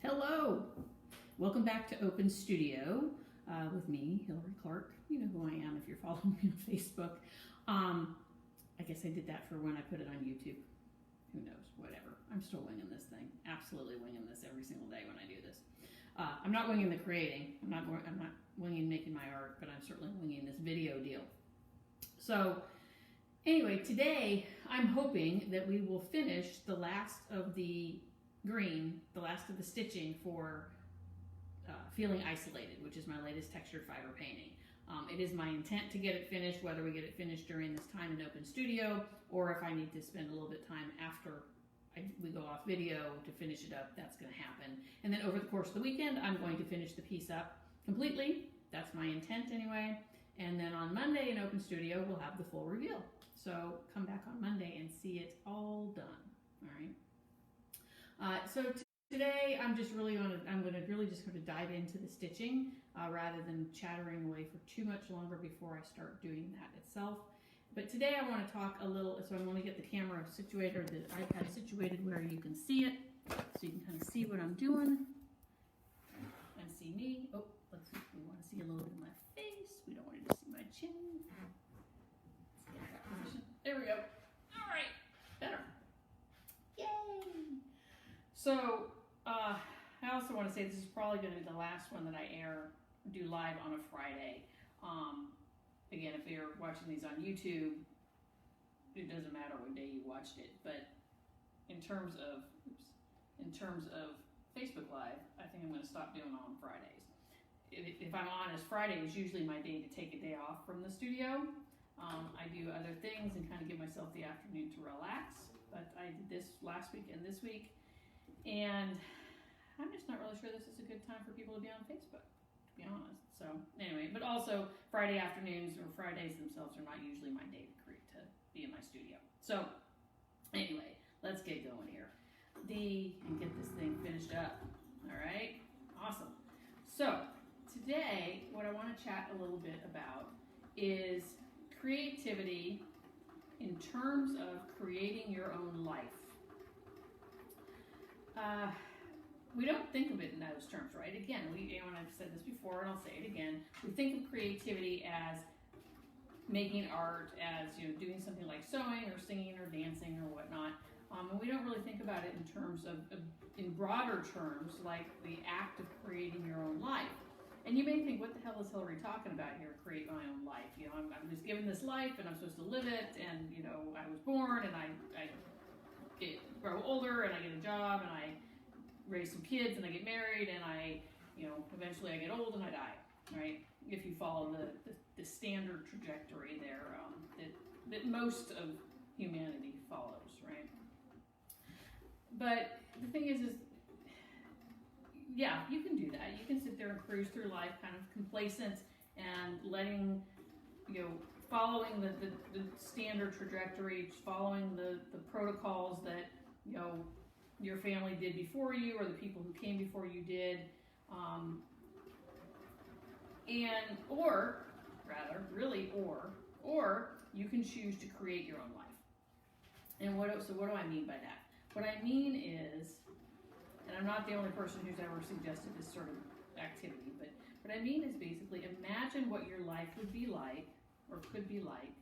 Hello! Welcome back to Open Studio with me, Hilary Clark. You know who I am if you're following me on Facebook. I guess I did that for when I put it on YouTube. Who knows? Whatever. I'm still winging this thing. Absolutely winging this every single day when I do this. I'm not winging the creating. I'm not winging making my art, but I'm certainly winging this video deal. So anyway, today I'm hoping that we will finish the last of the green, the last of the stitching for Feeling Isolated, which is my latest textured fiber painting. It is my intent to get it finished, whether we get it finished during this time in Open Studio or if I need to spend a little bit of time after we go off video to finish it up, that's going to happen. And then over the course of the weekend, I'm going to finish the piece up completely. That's my intent anyway. And then on Monday in Open Studio, we'll have the full reveal. So come back on Monday and see it all done. All right. Today I'm just really going to dive into the stitching rather than chattering away for too much longer before I start doing that itself. But today I want to talk a little, so I want to get the camera situated, or the iPad situated where you can see it, so you can kind of see what I'm doing and see me. Oh, let's see, we want to see a little bit of my face. We don't want you to see my chin. Let's get that position. There we go. All right, better. Yay! So, I also want to say this is probably going to be the last one that I do live on a Friday. Again, if you're watching these on YouTube, it doesn't matter what day you watched it, but in terms of Facebook Live, I think I'm going to stop doing it on Fridays. If I'm honest, Friday is usually my day to take a day off from the studio. I do other things and kind of give myself the afternoon to relax, but I did this last week and this week, and I'm just not really sure this is a good time for people to be on Facebook, to be honest. So anyway, but also Friday afternoons or Fridays themselves are not usually my day to be in my studio. So anyway, let's get going here. And get this thing finished up. All right, awesome. So today, what I want to chat a little bit about is creativity in terms of creating your own life. We don't think of it in those terms, right? Again, and I've said this before, and I'll say it again. We think of creativity as making art, as doing something like sewing or singing or dancing or whatnot, and we don't really think about it in terms of in broader terms, like the act of creating your own life. And you may think, what the hell is Hilary talking about here? Create my own life. I'm just given this life, and I'm supposed to live it. And I was born, and I grow older, and I get a job, and I raise some kids, and I get married, and eventually I get old and I die, right? If you follow the standard trajectory there that most of humanity follows, right? But the thing is yeah, you can do that. You can sit there and cruise through life kind of complacent and letting, following the standard trajectory, following the protocols that, your family did before you, or the people who came before you did, or you can choose to create your own life. And what do I mean by that? What I mean is, and I'm not the only person who's ever suggested this sort of activity, but what I mean is basically imagine what your life would be like, or could be like,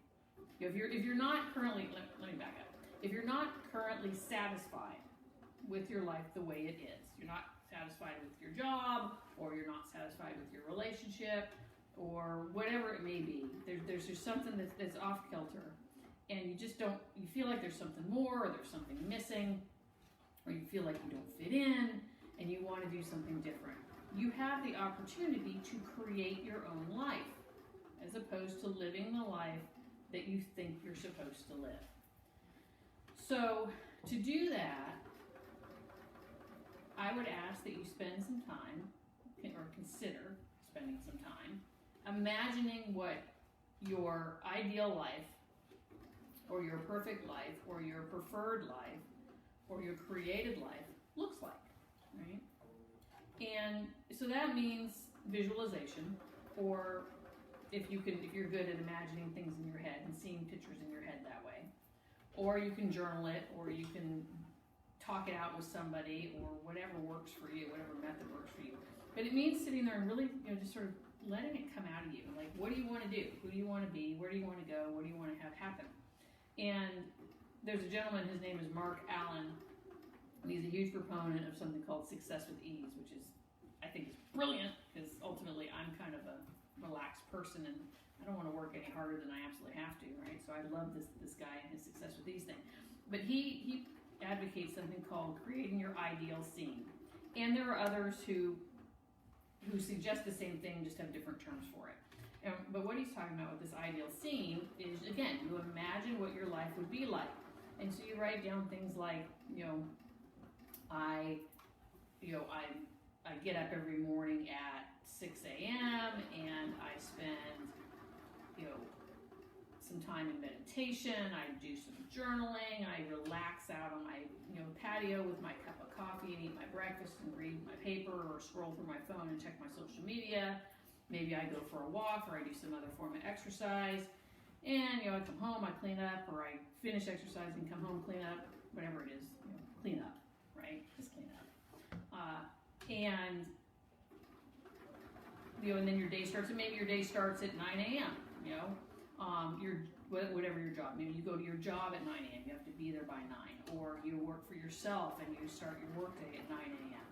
if you're not currently, let me back up. If you're not currently satisfied with your life the way it is, you're not satisfied with your job, or you're not satisfied with your relationship, or whatever it may be, there's just something that's off kilter, and you feel like there's something more, or there's something missing, or you feel like you don't fit in, and you want to do something different. You have the opportunity to create your own life, as opposed to living the life that you think you're supposed to live. So to do that, I would ask that you spend some time, or consider spending some time, imagining what your ideal life, or your perfect life, or your preferred life, or your created life looks like, right? And so that means visualization, or if you're good at imagining things in your head and seeing pictures in your head that way, or you can journal it, or you can talk it out with somebody or whatever works for you, whatever method works for you. But it means sitting there and really, just sort of letting it come out of you. Like, what do you want to do? Who do you want to be? Where do you want to go? What do you want to have happen? And there's a gentleman, his name is Mark Allen, and he's a huge proponent of something called Success with Ease, which is, I think, is brilliant, because ultimately I'm kind of a relaxed person and I don't want to work any harder than I absolutely have to, right? So I love this guy and his Success with Ease thing. But he advocates something called creating your ideal scene. And there are others who suggest the same thing, just have different terms for it. But what he's talking about with this ideal scene is, again, you imagine what your life would be like. And so you write down things like, I get up every morning at 6 a.m. and I spend, some time in meditation. I do some journaling. I relax out on my, patio with my cup of coffee and eat my breakfast and read my paper or scroll through my phone and check my social media. Maybe I go for a walk or I do some other form of exercise. And, I come home, I clean up, or I finish exercising, come home, clean up, whatever it is, clean up, right? Just clean up. And then your day starts, and maybe your day starts at 9 a.m., whatever your job. Maybe you go to your job at 9 a.m., you have to be there by 9, or you work for yourself and you start your work day at 9 a.m.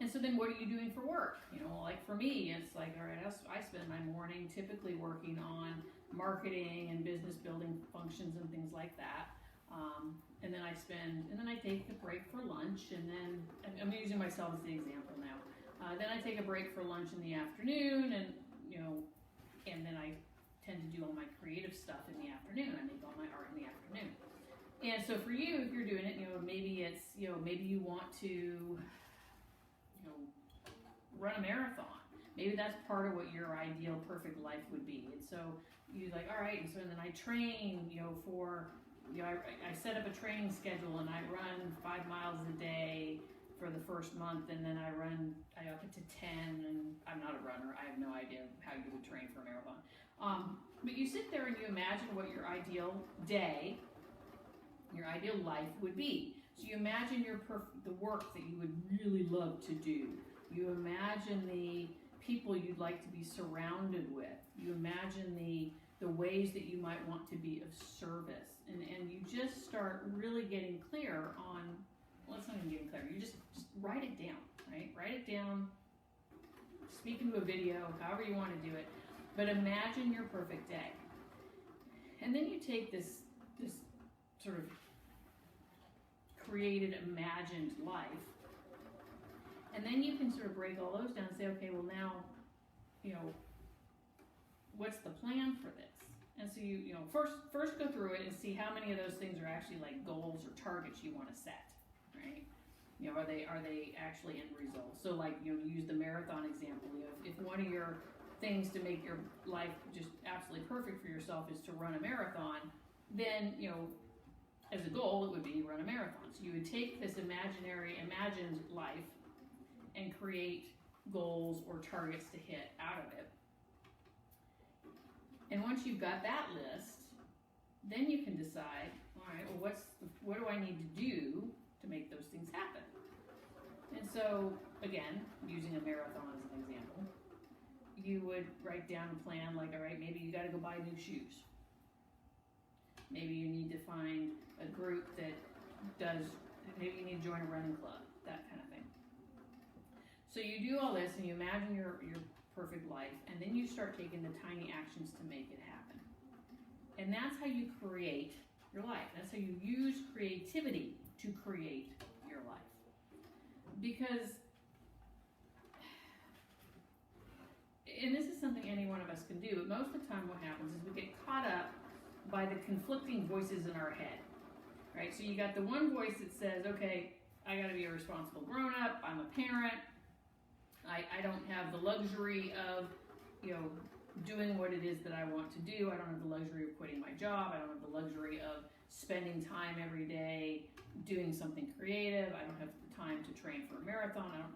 And so then what are you doing for work? Like for me, it's like, all right, I spend my morning typically working on marketing and business building functions and things like that. And then I take a break for lunch, and then, I'm using myself as the example now. Then I take a break for lunch in the afternoon, and, and then I tend to do all my creative stuff in the afternoon. I make all my art in the afternoon. And so for you, if you're doing it, maybe it's, maybe you want to, run a marathon. Maybe that's part of what your ideal perfect life would be. And so you're like, all right, and so then I train, I set up a training schedule and I run 5 miles a day for the first month, and then I up it to 10, and I'm not a runner. I have no idea how you would train for a marathon. But you sit there and you imagine what your ideal day, your ideal life would be. So you imagine the work that you would really love to do. You imagine the people you'd like to be surrounded with. You imagine the ways that you might want to be of service. And you just start really getting clear on, well, it's not even getting clear. You just write it down, right? Write it down, speak into a video, however you want to do it. But imagine your perfect day. And then you take this sort of created, imagined life, and then you can sort of break all those down and say, okay, well now, what's the plan for this? And so you first go through it and see how many of those things are actually like goals or targets you want to set, right? Are they actually end results? So like, you use the marathon example. If one of your things to make your life just absolutely perfect for yourself is to run a marathon, then, as a goal, it would be run a marathon. So you would take this imagined life and create goals or targets to hit out of it. And once you've got that list, then you can decide, all right, well, what do I need to do to make those things happen? And so, again, using a marathon as an example, you would write down a plan like, all right, maybe you got to go buy new shoes. Maybe you need to find a group that maybe you need to join a running club, that kind of thing. So you do all this and you imagine your perfect life, and then you start taking the tiny actions to make it happen. And that's how you create your life. That's how you use creativity to create your life. Because, and this is something any one of us can do, but most of the time what happens is we get caught up by the conflicting voices in our head, right? So you got the one voice that says, okay, I got to be a responsible grown-up, I'm a parent, I don't have the luxury of, doing what it is that I want to do. I don't have the luxury of quitting my job. I don't have the luxury of spending time every day doing something creative. I don't have the time to train for a marathon.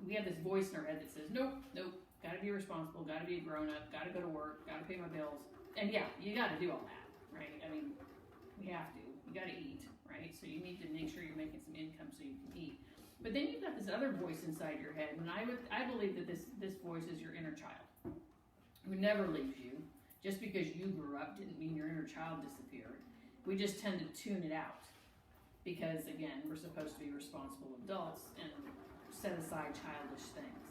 We have this voice in our head that says, nope, got to be responsible, got to be a grown-up, got to go to work, got to pay my bills. And yeah, you got to do all that, right? I mean, we have to. You got to eat, right? So you need to make sure you're making some income so you can eat. But then you've got this other voice inside your head, and I believe that this voice is your inner child, who never leaves you. Just because you grew up didn't mean your inner child disappeared. We just tend to tune it out because, again, we're supposed to be responsible adults and set aside childish things.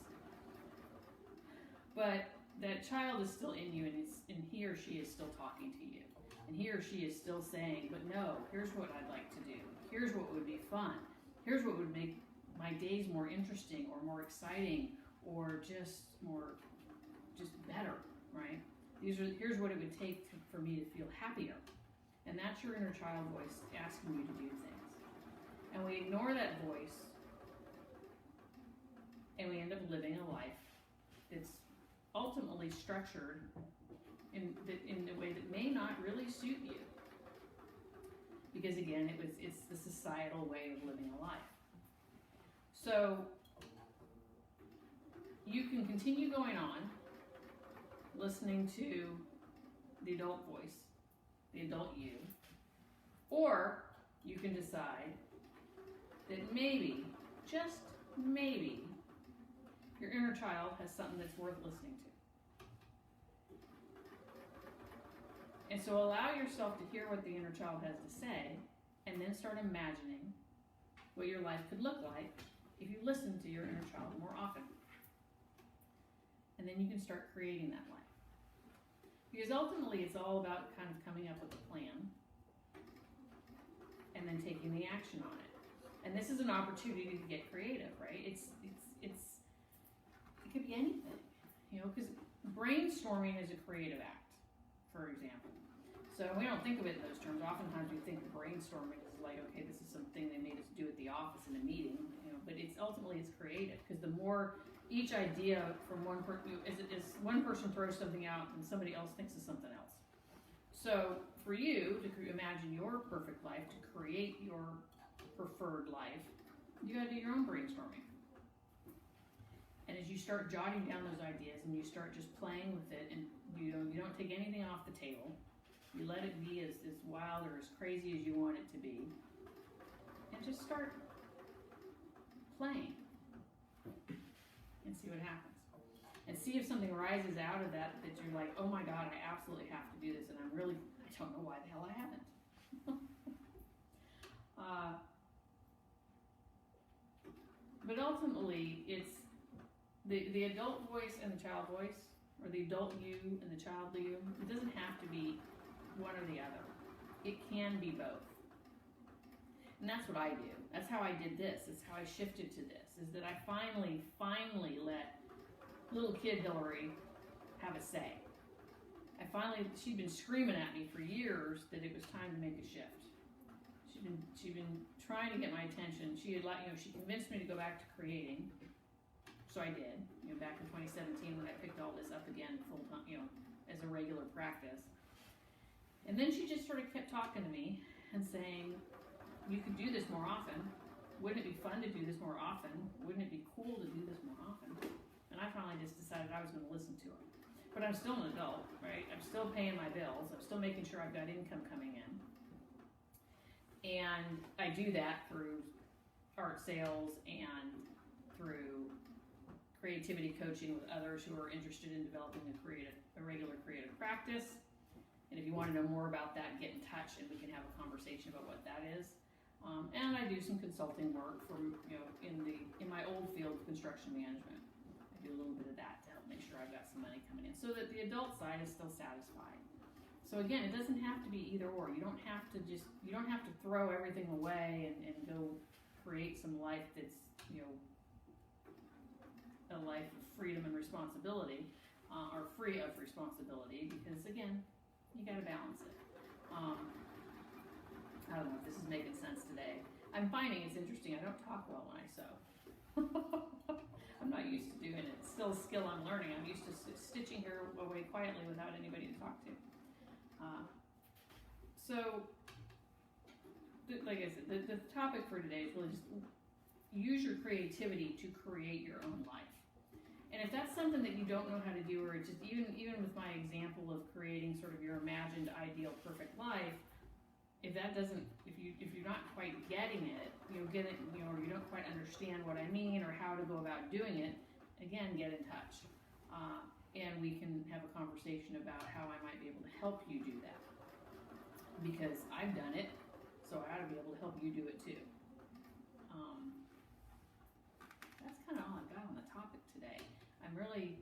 But that child is still in you, and he or she is still talking to you. And he or she is still saying, but no, here's what I'd like to do. Here's what would be fun. Here's what would make my days more interesting or more exciting or just better, right? Here's what it would take for me to feel happier. And that's your inner child voice asking you to do things. And we ignore that voice, and we end up living a life that's ultimately structured in a way that may not really suit you. Because again, it's the societal way of living a life. So you can continue going on, listening to the adult voice, the adult you, or you can decide that maybe, just maybe, your inner child has something that's worth listening to. And so allow yourself to hear what the inner child has to say, and then start imagining what your life could look like if you listen to your inner child more often. And then you can start creating that life. Because ultimately it's all about kind of coming up with a plan and then taking the action on it. And this is an opportunity to get creative, right? It could be anything, because brainstorming is a creative act, for example. So we don't think of it in those terms. Oftentimes we think brainstorming is like, okay, this is something they made us do at the office in a meeting, but ultimately it's creative, because the more each idea from one person, as one person throws something out and somebody else thinks of something else. So for you to imagine your perfect life, to create your preferred life, you got to do your own brainstorming. And as you start jotting down those ideas and you start just playing with it, and you don't take anything off the table, you let it be as wild or as crazy as you want it to be, and just start playing and see what happens. And see if something rises out of that you're like, oh my God, I absolutely have to do this, and I don't know why the hell I haven't. But ultimately, it's the adult voice and the child voice, or the adult you and the child you. It doesn't have to be one or the other. It can be both. And that's what I do. That's how I did this. That's how I shifted to this, is that I finally let little kid Hilary have a say. She'd been screaming at me for years that it was time to make a shift. She'd been trying to get my attention. She convinced me to go back to creating. So I did, back in 2017 when I picked all this up again full time, as a regular practice. And then she just sort of kept talking to me and saying, you could do this more often. Wouldn't it be fun to do this more often? Wouldn't it be cool to do this more often? And I finally just decided I was going to listen to her. But I'm still an adult, right? I'm still paying my bills. I'm still making sure I've got income coming in. And I do that through art sales and through creativity coaching with others who are interested in developing a regular creative practice. And if you want to know more about that, get in touch and we can have a conversation about what that is. And I do some consulting work from, in my old field of construction management. I do a little bit of that to help make sure I've got some money coming in so that the adult side is still satisfied. So again, it doesn't have to be either or. You don't have to throw everything away and go create some life that's, a life of freedom and responsibility, or free of responsibility, because again, you got to balance it. I don't know if this is making sense today. I'm finding it's interesting. I don't talk well when I sew. I'm not used to doing it. It's still a skill I'm learning. I'm used to stitching here away quietly without anybody to talk to. Like I said, the topic for today is really just use your creativity to create your own life. And if that's something that you don't know how to do, or just even with my example of creating sort of your imagined ideal perfect life, if that doesn't, if you're not quite getting it, or you don't quite understand what I mean or how to go about doing it, again, get in touch. And we can have a conversation about how I might be able to help you do that. Because I've done it, so I ought to be able to help you do it too. That's kind of all I've got on the topic today. I'm really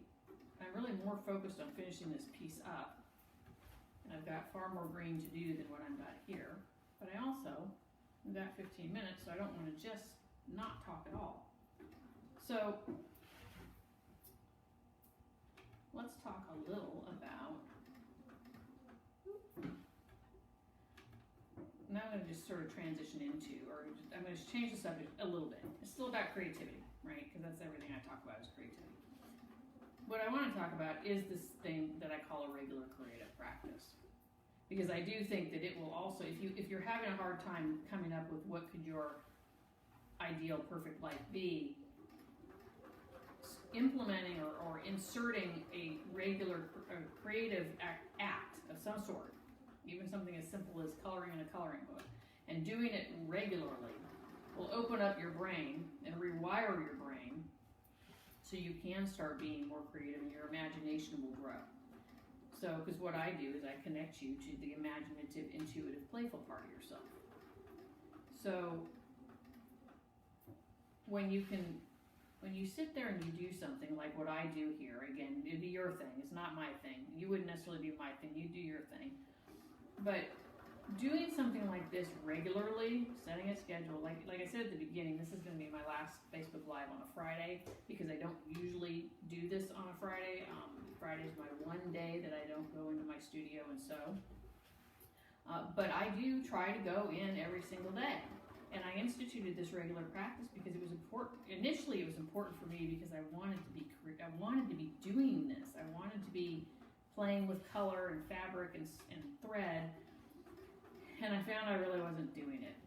more focused on finishing this piece up. And I've got far more green to do than what I've got here. But I also have got 15 minutes, so I don't want to just not talk at all. So let's talk a little about, now I'm going to just sort of transition into, or I'm going to change the subject a little bit. It's still about creativity, right? Because that's everything I talk about is creativity. What I want to talk about is this thing that I call a regular creative practice. Because I do think that it will also, if you're having a hard time coming up with what could your ideal perfect life be, implementing or inserting a regular creative act of some sort, even something as simple as coloring in a coloring book, and doing it regularly will open up your brain and rewire your brain so you can start being more creative and your imagination will grow. So, because what I do is I connect you to the imaginative, intuitive, playful part of yourself. So, when you sit there and you do something like what I do here, again, it'd be your thing, it's not my thing. You wouldn't necessarily do my thing, you do your thing. But doing something like this regularly, setting a schedule, like I said at the beginning, this is going to be my last Facebook Live on a Friday because I don't usually do this on a Friday. Friday is my one day that I don't go into my studio and sew. But I do try to go in every single day. And I instituted this regular practice because it was important. Initially, it was important for me because I wanted to be doing this. I wanted to be playing with color and fabric and thread. And I found I really wasn't doing it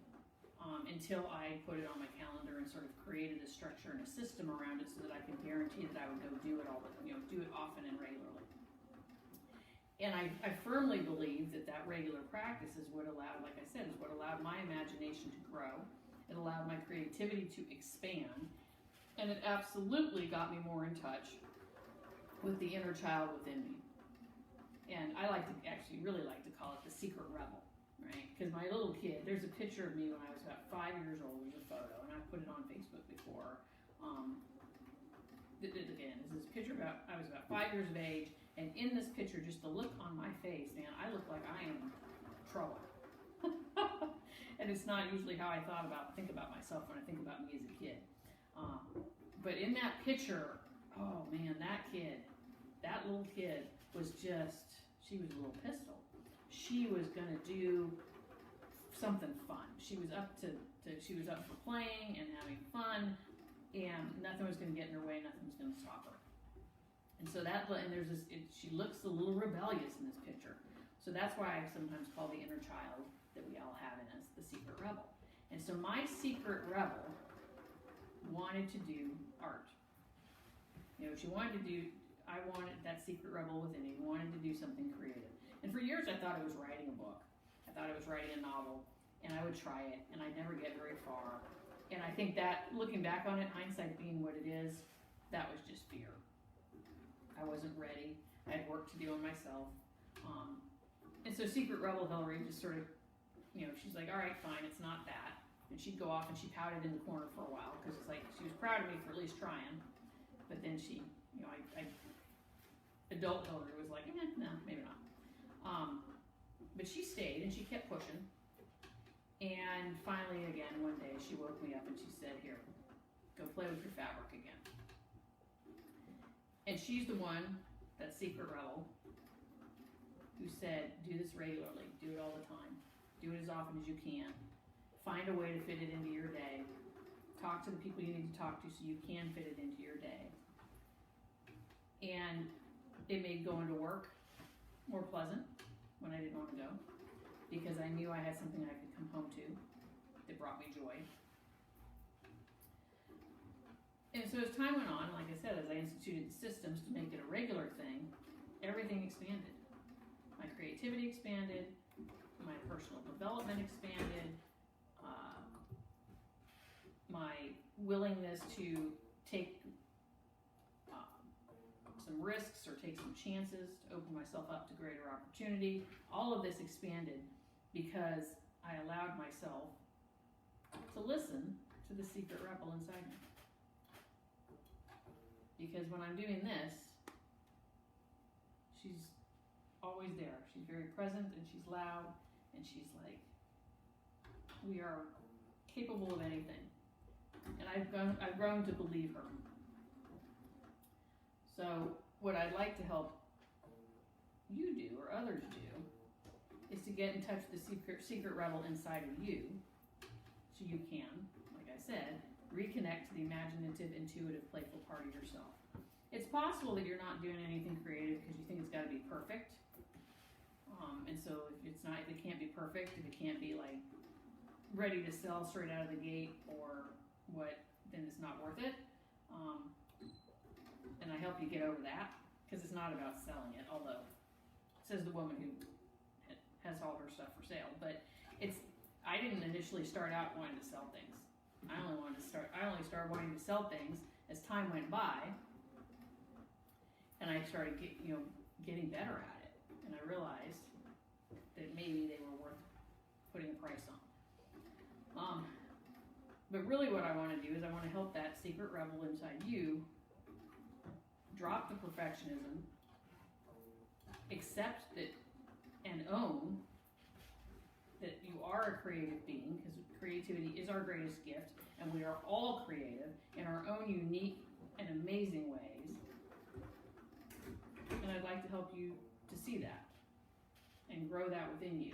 until I put it on my calendar and sort of created a structure and a system around it so that I could guarantee that I would go do it do it often and regularly. And I firmly believe that regular practice is what allowed, like I said, is what allowed my imagination to grow. It allowed my creativity to expand. And it absolutely got me more in touch with the inner child within me. And I really like to call it the secret rebel. Right? Because my little kid, there's a picture of me when I was about 5 years old. There's a photo, and I've put it on Facebook before. Again, this is a picture I was about 5 years of age, and in this picture, just the look on my face, man, I look like I am in trouble. And it's not usually how I think about myself when I think about me as a kid. But in that picture, oh man, that little kid was she was a little pistol. She was going to do something fun. She was up for playing and having fun, and nothing was going to get in her way, nothing was going to stop her. And so she looks a little rebellious in this picture. So that's why I sometimes call the inner child that we all have in us the secret rebel. And so my secret rebel wanted to do art. She wanted to do, I wanted that secret rebel within me, wanted to do something creative. And for years I thought it was writing a book. I thought it was writing a novel, and I would try it, and I'd never get very far. And I think that, looking back on it, hindsight being what it is, that was just fear. I wasn't ready. I had work to do on myself. And so Secret Rebel Hilary just sort of, she's like, all right, fine, it's not that. And she'd go off and she pouted in the corner for a while, because it's like, she was proud of me for at least trying. But then she, adult Hilary was like, no, maybe not. But she stayed and she kept pushing. And finally, again, one day she woke me up and she said, here, go play with your fabric again. And she's the one, that secret rebel, who said, do this regularly, do it all the time, do it as often as you can, find a way to fit it into your day, talk to the people you need to talk to so you can fit it into your day. And it made going to work more pleasant when I didn't want to go, because I knew I had something I could come home to that brought me joy. And so as time went on, like I said, as I instituted the systems to make it a regular thing, everything expanded. My creativity expanded, my personal development expanded, my willingness to take some risks or take some chances to open myself up to greater opportunity. All of this expanded because I allowed myself to listen to the secret rebel inside me. Because when I'm doing this, she's always there. She's very present and she's loud and she's like, we are capable of anything. And I've grown to believe her. So what I'd like to help you do or others do is to get in touch with the secret rebel inside of you, so you can, like I said, reconnect to the imaginative, intuitive, playful part of yourself. It's possible that you're not doing anything creative because you think it's got to be perfect. And so if it's not, if it can't be perfect, if it can't be like ready to sell straight out of the gate or what, then it's not worth it. And I help you get over that because it's not about selling it, although says the woman who has all her stuff for sale. But I didn't initially start out wanting to sell things. I only started wanting to sell things as time went by, and I started getting better at it, and I realized that maybe they were worth putting a price on. But really what I want to do is I want to help that secret rebel inside you drop the perfectionism, accept that, and own that you are a creative being, because creativity is our greatest gift, and we are all creative in our own unique and amazing ways. And I'd like to help you to see that and grow that within you.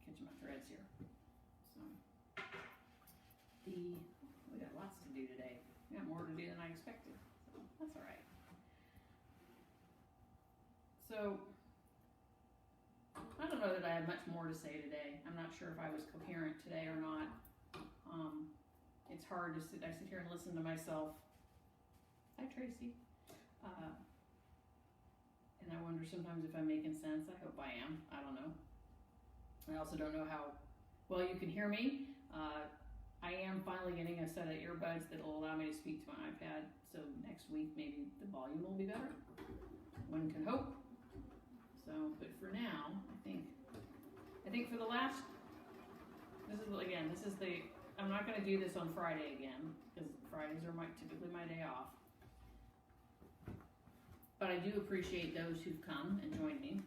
Catching my threads here. So we got lots to do today. We got more to do than I expected. So that's all right. So I don't know that I have much more to say today. I'm not sure if I was coherent today or not. It's hard to I sit here and listen to myself. Hi, Tracy. And I wonder sometimes if I'm making sense. I hope I am. I don't know. I also don't know how well you can hear me. I am finally getting a set of earbuds that will allow me to speak to my iPad. So next week maybe the volume will be better. One can hope. So, but for now, I think for the last, I'm not going to do this on Friday again, because Fridays are typically my day off. But I do appreciate those who've come and joined me.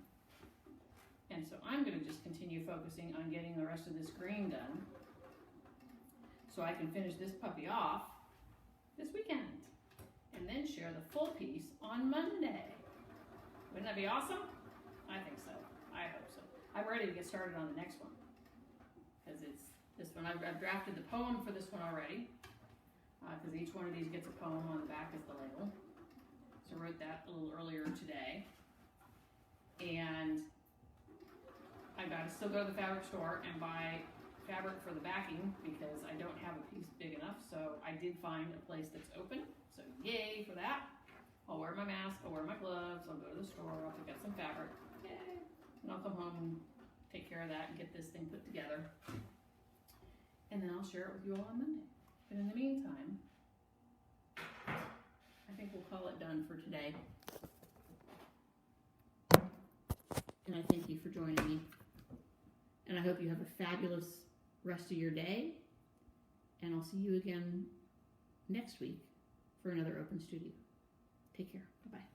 And so I'm going to just continue focusing on getting the rest of this green done, so I can finish this puppy off this weekend, and then share the full piece on Monday. Wouldn't that be awesome? I think so. I hope so. I'm ready to get started on the next one, because it's this one. I've drafted the poem for this one already, because each one of these gets a poem on the back as the label. So I wrote that a little earlier today, and I gotta still go to the fabric store and buy fabric for the backing because I don't have a piece big enough. So I did find a place that's open, so yay for that. I'll wear my mask, I'll wear my gloves, I'll go to the store, I'll pick up some fabric, yay, and I'll come home and take care of that and get this thing put together. And then I'll share it with you all on Monday. But in the meantime, I think we'll call it done for today. And I thank you for joining me. And I hope you have a fabulous rest of your day. And I'll see you again next week for another Open Studio. Take care. Bye-bye.